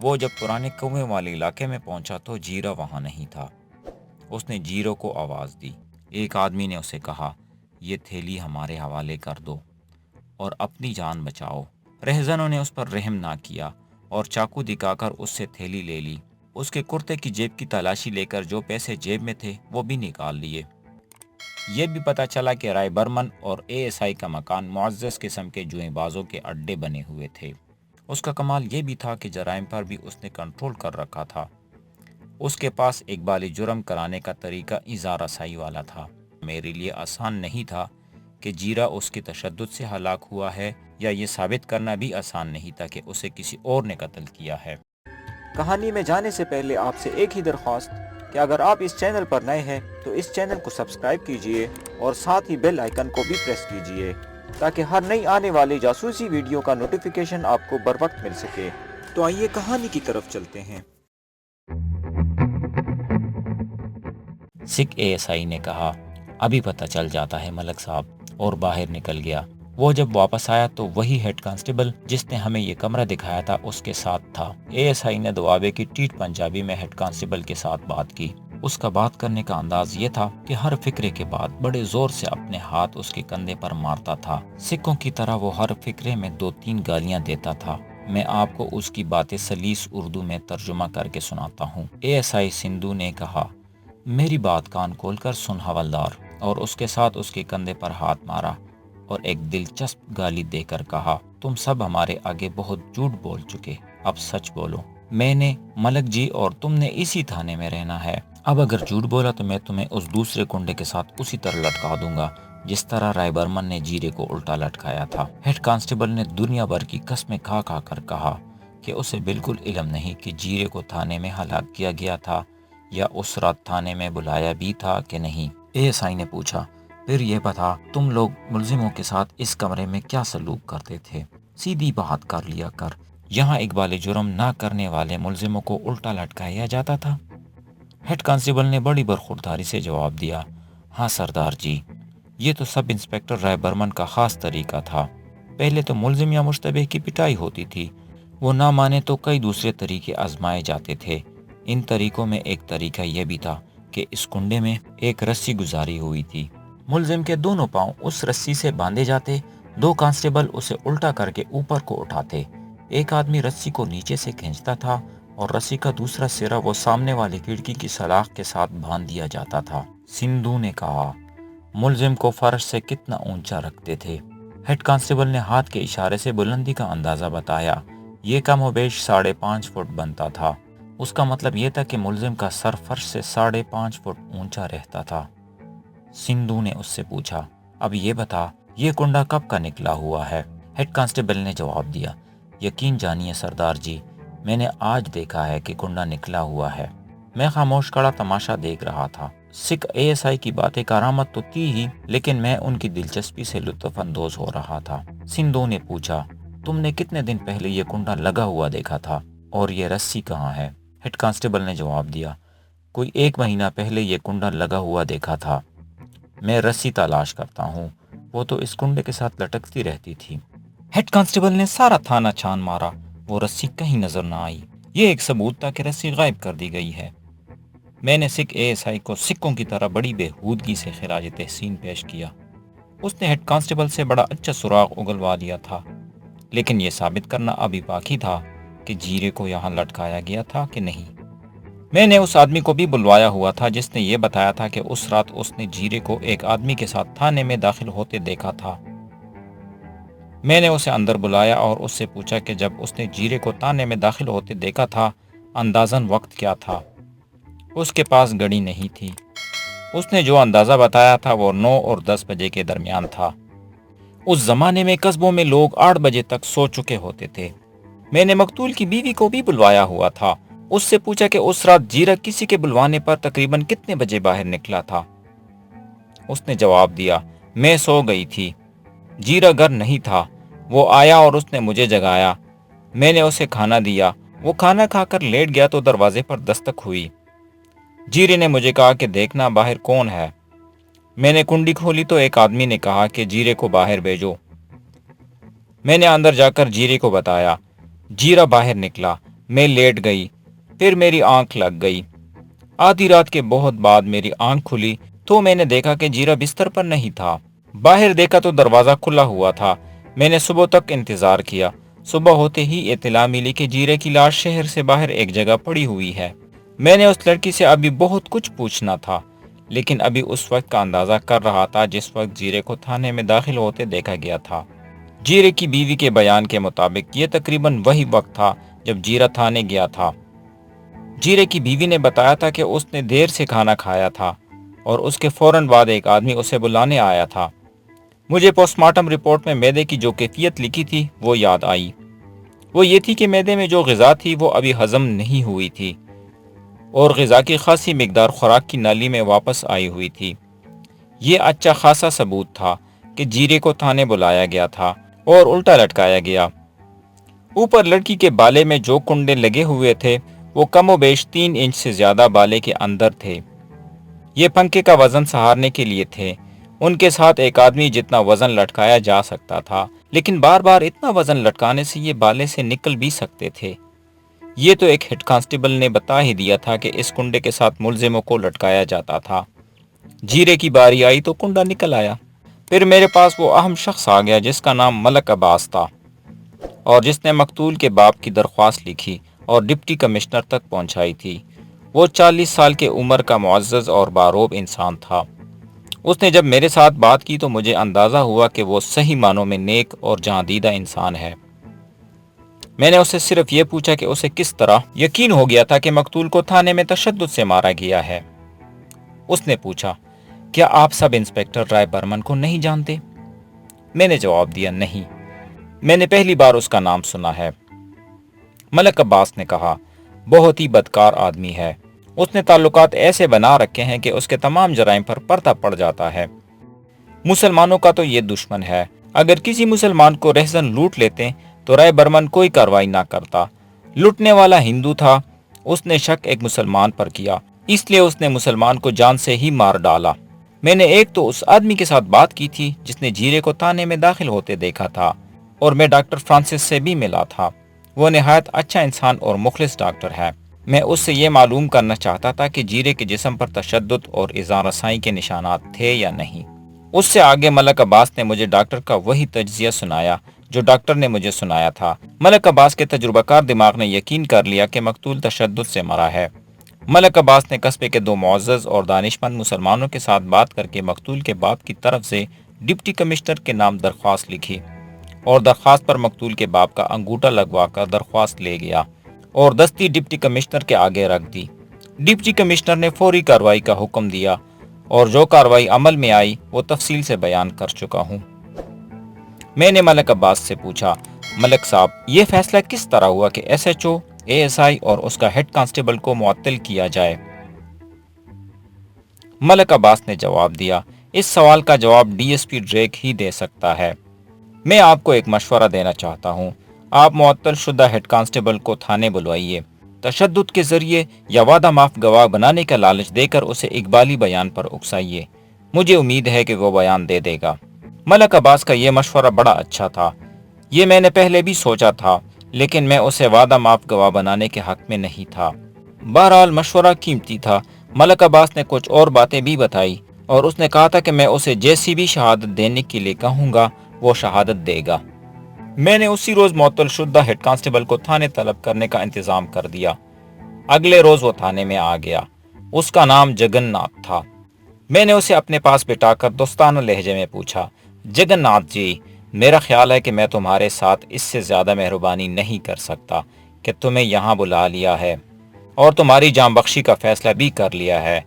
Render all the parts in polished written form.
وہ جب پرانے کنویں والے علاقے میں پہنچا تو جیرا وہاں نہیں تھا۔ اس نے جیرو کو آواز دی۔ ایک آدمی نے اسے کہا، یہ تھیلی ہمارے حوالے کر دو اور اپنی جان بچاؤ۔ رہزنوں نے اس پر رحم نہ کیا اور چاقو دکھا کر اس سے تھیلی لے لی۔ اس کے کرتے کی جیب کی تلاشی لے کر جو پیسے جیب میں تھے وہ بھی نکال لیے۔ یہ بھی پتہ چلا کہ رائے برمن اور ASI کا مکان معزز قسم کے جوئیں بازوں کے اڈے بنے ہوئے تھے۔ اس کا کمال یہ بھی تھا کہ جرائم پر بھی اس نے کنٹرول کر رکھا تھا۔ اس کے پاس اقبال جرم کرانے کا طریقہ اظہار رسائی والا تھا۔ میرے لیے آسان نہیں تھا کہ جیرا اس کے تشدد سے ہلاک ہوا ہے، یا یہ ثابت کرنا بھی آسان نہیں تھا کہ اسے کسی اور نے قتل کیا ہے۔ کہانی میں جانے سے پہلے آپ سے ایک ہی درخواست کہ اگر آپ اس چینل پر نئے ہیں تو اس چینل کو سبسکرائب کیجئے اور ساتھ ہی بیل آئیکن کو بھی پریس کیجئے تاکہ ہر نئی آنے والی جاسوسی ویڈیو کا نوٹیفیکیشن آپ کو بروقت مل سکے۔ تو آئیے کہانی کی طرف چلتے ہیں۔ سکھ ASI نے کہا، ابھی پتہ چل جاتا ہے ملک صاحب، اور باہر نکل گیا۔ وہ جب واپس آیا تو وہی ہیڈ کانسٹیبل جس نے ہمیں یہ کمرہ دکھایا تھا اس کے ساتھ تھا۔ ASI نے دوابے کی ٹیٹ پنجابی میں ہیڈ کانسٹیبل کے ساتھ بات کی۔ اس کا بات کرنے کا انداز یہ تھا کہ ہر فقرے کے بعد بڑے زور سے اپنے ہاتھ اس کے کندھے پر مارتا تھا۔ سکھوں کی طرح وہ ہر فقرے میں 2-3 گالیاں دیتا تھا۔ میں آپ کو اس کی باتیں سلیس اردو میں ترجمہ کر کے سناتا ہوں۔ ASI سندھو نے کہا، میری بات کان کھول کر سن حوالدار، اور اس کے ساتھ اس کے کندھے پر ہاتھ مارا اور ایک دلچسپ گالی دے کر کہا، تم سب ہمارے آگے بہت جھوٹ بول چکے، اب سچ بولو۔ میں نے، ملک جی اور تم نے اسی تھانے میں رہنا ہے۔ اب اگر جھوٹ بولا تو میں تمہیں اس دوسرے کنڈے کے ساتھ اسی طرح لٹکا دوں گا جس طرح رائے برمن نے جیرے کو الٹا لٹکایا تھا۔ ہیڈ کانسٹیبل نے دنیا بھر کی قسمیں کھا کھا کر کہا کہ اسے بالکل علم نہیں کہ جیرے کو تھانے میں ہلاک کیا گیا تھا یا اس رات تھانے میں بلایا بھی تھا کہ نہیں۔ ASI نے پوچھا، پھر یہ بتا تم لوگ ملزموں کے ساتھ اس کمرے میں کیا سلوک کرتے تھے؟ سیدھی بات کر لیا کر، یہاں اقبال جرم نہ کرنے والے ملزموں کو الٹا لٹکایا جاتا تھا؟ ہیڈ کانسٹیبل نے بڑی برخورداری سے جواب دیا، ہاں سردار جی، یہ تو سب انسپکٹر رائے برمن کا خاص طریقہ تھا۔ پہلے تو ملزم یا مشتبہ کی پٹائی ہوتی تھی، وہ نہ مانے تو کئی دوسرے طریقے آزمائے جاتے تھے۔ ان طریقوں میں ایک طریقہ یہ بھی تھا کہ اس کنڈے میں ایک رسی گزاری ہوئی تھی، ملزم کے دونوں پاؤں اس رسی سے باندھے جاتے، 2 کانسٹیبل اسے الٹا کر کے اوپر کو اٹھاتے، ایک آدمی رسی کو نیچے سے کھینچتا تھا اور رسی کا دوسرا سرا وہ سامنے والی کھڑکی کی سلاخ کے ساتھ باندھ دیا جاتا تھا۔ سندھو نے کہا، ملزم کو فرش سے کتنا اونچا رکھتے تھے؟ ہیڈ کانسٹیبل نے ہاتھ کے اشارے سے بلندی کا اندازہ بتایا، یہ کم و بیش 5.5 فٹ بنتا تھا۔ اس کا مطلب یہ تھا کہ ملزم کا سر فرش سے 5.5 فٹ اونچا رہتا تھا۔ سندھو نے اس سے پوچھا، اب یہ بتا یہ کنڈا کب کا نکلا ہوا ہے؟ ہیڈ کانسٹیبل نے جواب دیا، یقین جانیے سردار جی، میں نے آج دیکھا ہے کہ کنڈا نکلا ہوا ہے۔ میں خاموش کھڑا تماشا دیکھ رہا تھا۔ سکھ ASI کی باتیں کارآمد تو تھی ہی، لیکن میں ان کی دلچسپی سے لطف اندوز ہو رہا تھا۔ سندھو نے پوچھا، تم نے کتنے دن پہلے یہ کنڈا لگا ہوا دیکھا تھا اور یہ رسی کہاں ہے؟ ہیڈ کانسٹیبل نے جواب دیا، کوئی 1 مہینہ پہلے یہ کنڈا لگا ہوا دیکھا تھا۔ میں رسی تلاش کرتا ہوں، وہ تو اس کنڈے کے ساتھ لٹکتی رہتی تھی۔ ہیڈ کانسٹیبل نے سارا تھانہ چھان مارا، وہ رسی کہیں نظر نہ آئی۔ یہ ایک ثبوت تھا کہ رسی غائب کر دی گئی ہے۔ میں نے سکھ ASI کو سکھوں کی طرح بڑی بےہودگی سے خراج تحسین پیش کیا۔ اس نے ہیڈ کانسٹیبل سے بڑا اچھا سراغ اگلوا لیا تھا، لیکن یہ ثابت کرنا ابھی باقی تھا کہ جیرے کو یہاں لٹکایا گیا تھا کہ نہیں۔ میں نے اس آدمی کو بھی بلوایا ہوا تھا جس نے یہ بتایا تھا کہ اس رات اس نے جیرے کو ایک آدمی کے ساتھ تھانے میں داخل ہوتے دیکھا تھا۔ میں نے اسے اندر بلایا اور اس سے پوچھا کہ جب اس نے جیرے کو تھانے میں داخل ہوتے دیکھا تھا اندازاً وقت کیا تھا؟ اس کے پاس گھڑی نہیں تھی۔ اس نے جو اندازہ بتایا تھا وہ 9 اور 10 بجے کے درمیان تھا۔ اس زمانے میں قصبوں میں لوگ 8 بجے تک سو چکے ہوتے تھے۔ میں نے مقتول کی بیوی کو بھی بلوایا ہوا تھا، اس سے پوچھا کہ اس رات جیرا کسی کے بلوانے پر تقریباً کتنے بجے باہر نکلا تھا۔ اس نے جواب دیا، میں سو گئی تھی، جیرا گھر نہیں تھا، وہ آیا اور اس نے مجھے جگایا، میں نے اسے کھانا دیا، وہ کھانا کھا کر لیٹ گیا تو دروازے پر دستک ہوئی، جیرے نے مجھے کہا کہ دیکھنا باہر کون ہے۔ میں نے کنڈی کھولی تو ایک آدمی نے کہا کہ جیرے کو باہر بھیجو۔ میں نے اندر جا کر جیرے کو بتایا، جیرا باہر نکلا، میں لیٹ گئی، پھر میری آنکھ لگ گئی۔ آدھی رات کے بہت بعد میری آنکھ کھلی تو میں نے دیکھا کہ جیرا بستر پر نہیں تھا۔ باہر دیکھا تو دروازہ کھلا ہوا تھا۔ میں نے صبح تک انتظار کیا۔ صبح ہوتے ہی اطلاع ملی کہ جیرے کی لاش شہر سے باہر ایک جگہ پڑی ہوئی ہے۔ میں نے اس لڑکی سے ابھی بہت کچھ پوچھنا تھا، لیکن ابھی اس وقت کا اندازہ کر رہا تھا جس وقت جیرے کو تھانے میں داخل ہوتے دیکھا گیا تھا۔ جیرے کی بیوی کے بیان کے مطابق یہ تقریباً وہی وقت تھا جب جیرا تھانے گیا تھا۔ جیرے کی بیوی نے بتایا تھا کہ اس نے دیر سے کھانا کھایا تھا اور اس کے فوراً بعد ایک آدمی اسے بلانے آیا تھا۔ مجھے پوسٹ مارٹم رپورٹ میں معدے کی جو کیفیت لکھی تھی وہ یاد آئی۔ وہ یہ تھی کہ معدے میں جو غذا تھی وہ ابھی ہضم نہیں ہوئی تھی اور غذا کی خاصی مقدار خوراک کی نالی میں واپس آئی ہوئی تھی۔ یہ اچھا خاصا ثبوت تھا کہ جیرے کو تھانے بلایا گیا تھا اور الٹا لٹکایا گیا۔ اوپر لڑکی کے بالے میں جو کنڈے لگے ہوئے تھے وہ کم و بیش 3 انچ سے زیادہ بالے کے اندر تھے۔ یہ پنکھے کا وزن سہارنے کے لیے تھے۔ ان کے ساتھ ایک آدمی جتنا وزن لٹکایا جا سکتا تھا، لیکن بار بار اتنا وزن لٹکانے سے یہ بالے سے نکل بھی سکتے تھے۔ یہ تو ایک ہیڈ کانسٹیبل نے بتا ہی دیا تھا کہ اس کنڈے کے ساتھ ملزموں کو لٹکایا جاتا تھا۔ جیرے کی باری آئی تو کنڈا نکل آیا۔ پھر میرے پاس وہ اہم شخص آ گیا جس کا نام ملک عباس تھا اور جس نے مقتول کے باپ کی درخواست لکھی اور ڈپٹی کمشنر تک پہنچائی تھی۔ وہ 40 سال کے عمر کا معزز اور باروب انسان تھا۔ اس نے جب میرے ساتھ بات کی تو مجھے اندازہ ہوا کہ وہ صحیح معنوں میں نیک اور جہاں دیدہ انسان ہے۔ میں نے اسے صرف یہ پوچھا کہ اسے کس طرح یقین ہو گیا تھا کہ مقتول کو تھانے میں تشدد سے مارا گیا ہے۔ اس نے پوچھا، کیا آپ سب انسپکٹر رائے برمن کو نہیں جانتے؟ میں نے جواب دیا، نہیں، میں نے پہلی بار اس کا نام سنا ہے۔ ملک عباس نے کہا، بہت ہی بدکار آدمی ہے۔ اس نے تعلقات ایسے بنا رکھے ہیں کہ اس کے تمام جرائم پر پردہ پڑ جاتا ہے۔ مسلمانوں کا تو یہ دشمن ہے۔ اگر کسی مسلمان کو رہزن لوٹ لیتے تو رائے برمن کوئی کارروائی نہ کرتا۔ لوٹنے والا ہندو تھا، اس نے شک ایک مسلمان پر کیا، اس لیے اس نے مسلمان کو جان سے ہی مار ڈالا۔ میں نے ایک تو اس آدمی کے ساتھ بات کی تھی جس نے جیرے کو تانے میں داخل ہوتے دیکھا تھا، اور میں ڈاکٹر فرانسس سے بھی ملا تھا۔ وہ نہایت اچھا انسان اور مخلص ڈاکٹر ہے۔ میں اس سے یہ معلوم کرنا چاہتا تھا کہ جیرے کے جسم پر تشدد اور ایذا رسائی کے نشانات تھے یا نہیں۔ اس سے آگے ملک عباس نے مجھے ڈاکٹر کا وہی تجزیہ سنایا جو ڈاکٹر نے مجھے سنایا تھا۔ ملک عباس کے تجربہ کار دماغ نے یقین کر لیا کہ مقتول تشدد سے مرا ہے۔ ملک عباس نے قصبے کے 2 معزز اور دانشمند مسلمانوں کے ساتھ بات کر کے مقتول کے باپ کی طرف سے ڈپٹی کمشنر کے نام درخواست لکھی اور درخواست پر مقتول کے باپ کا انگوٹھا لگوا کر درخواست لے گیا اور دستی ڈپٹی کمشنر کے آگے رکھ دی۔ ڈپٹی کمشنر نے فوری کارروائی کا حکم دیا اور جو کارروائی عمل میں آئی وہ تفصیل سے بیان کر چکا ہوں۔ میں نے ملک عباس سے پوچھا، ملک صاحب، یہ فیصلہ کس طرح ہوا کہ S H O, A S I اور اس کا ہیڈ کانسٹیبل کو معطل کیا جائے؟ ملک عباس نے جواب دیا، اس سوال کا جواب ڈی ایس پی ڈریک ہی دے سکتا ہے۔ میں آپ کو ایک مشورہ دینا چاہتا ہوں۔ آپ معطل شدہ ہیڈ کانسٹیبل کو تھانے بلوائیے، تشدد کے ذریعے یا وعدہ معاف گواہ بنانے کا لالچ دے کر اسے اقبالی بیان پر اکسائیے۔ مجھے امید ہے کہ وہ بیان دے دے گا۔ ملک عباس کا یہ مشورہ بڑا اچھا تھا۔ یہ میں نے پہلے بھی سوچا تھا، لیکن میں اسے وعدہ معاف گواہ بنانے کے حق میں نہیں تھا۔ بہرحال مشورہ قیمتی تھا۔ ملک عباس نے کچھ اور باتیں بھی بتائی اور اس نے کہا تھا کہ میں اسے جیسی بھی شہادت دینے کے لیے کہوں گا وہ شہادت دے گا۔ میں نے اسی روز معطل شدہ ہیڈ کانسٹیبل کو تھانے طلب کرنے کا انتظام کر دیا۔ اگلے روز وہ تھانے میں آ گیا۔ اس کا نام جگن ناتھ تھا۔ میں نے اسے اپنے پاس بٹھا کر دوستانہ لہجے میں پوچھا، جگن ناتھ جی، میرا خیال ہے کہ میں تمہارے ساتھ اس سے زیادہ مہربانی نہیں کر سکتا کہ تمہیں یہاں بلا لیا ہے اور تمہاری جان بخشی کا فیصلہ بھی کر لیا ہے۔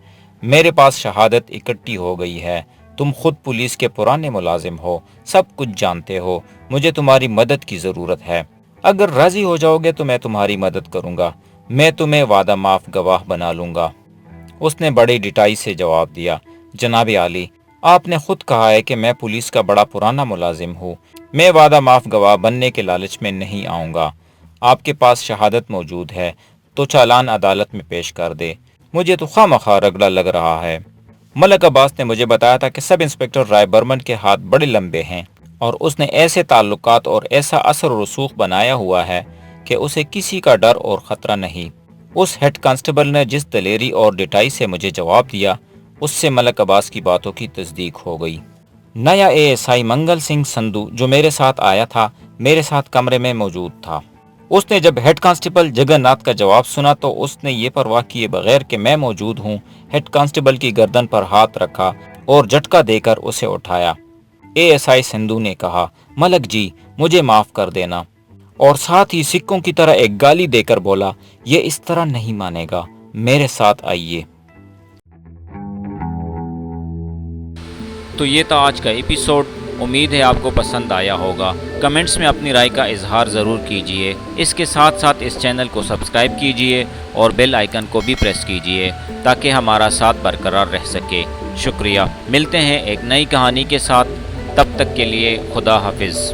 میرے پاس شہادت اکٹھی ہو گئی ہے۔ تم خود پولیس کے پرانے ملازم ہو، سب کچھ جانتے ہو۔ مجھے تمہاری مدد کی ضرورت ہے۔ اگر راضی ہو جاؤ گے تو میں تمہاری مدد کروں گا۔ میں تمہیں وعدہ معاف گواہ بنا لوں گا۔ اس نے بڑی ڈٹائی سے جواب دیا، جناب عالی، آپ نے خود کہا ہے کہ میں پولیس کا بڑا پرانا ملازم ہوں۔ میں وعدہ معاف گواہ بننے کے لالچ میں نہیں آؤں گا۔ آپ کے پاس شہادت موجود ہے تو چالان عدالت میں پیش کر دے۔ مجھے تو خواہ مخواہ رگڑا لگ رہا ہے۔ ملک عباس نے مجھے بتایا تھا کہ سب انسپکٹر رائے برمن کے ہاتھ بڑے لمبے ہیں اور اس نے ایسے تعلقات اور ایسا اثر و رسوخ بنایا ہوا ہے کہ اسے کسی کا ڈر اور خطرہ نہیں۔ اس ہیڈ کانسٹیبل نے جس دلیری اور ڈٹائی سے مجھے جواب دیا، اس سے ملک عباس کی باتوں کی تصدیق ہو گئی۔ نیا ASI منگل سنگھ سندھو جو میرے ساتھ آیا تھا، میرے ساتھ کمرے میں موجود تھا۔ اس نے جب ہیڈ کانسٹیبل جگن ناتھ کا جواب سنا تو اس نے یہ پرواہ کیے بغیر کہ میں موجود ہوں، ہیڈ کانسٹیبل کی گردن پر ہاتھ رکھا اور جھٹکا دے کر اسے اٹھایا۔ ASI سندھو نے کہا، ملک جی مجھے معاف کر دینا، اور ساتھ ہی سکوں کی طرح ایک گالی دے کر بولا، یہ اس طرح نہیں مانے گا، میرے ساتھ آئیے۔ تو یہ تھا آج کا ایپیسوڈ، امید ہے آپ کو پسند آیا ہوگا۔ کمنٹس میں اپنی رائے کا اظہار ضرور کیجئے۔ اس کے ساتھ ساتھ اس چینل کو سبسکرائب کیجئے اور بیل آئیکن کو بھی پریس کیجئے تاکہ ہمارا ساتھ برقرار رہ سکے۔ شکریہ۔ ملتے ہیں ایک نئی کہانی کے ساتھ، تب تک کے لیے خدا حافظ۔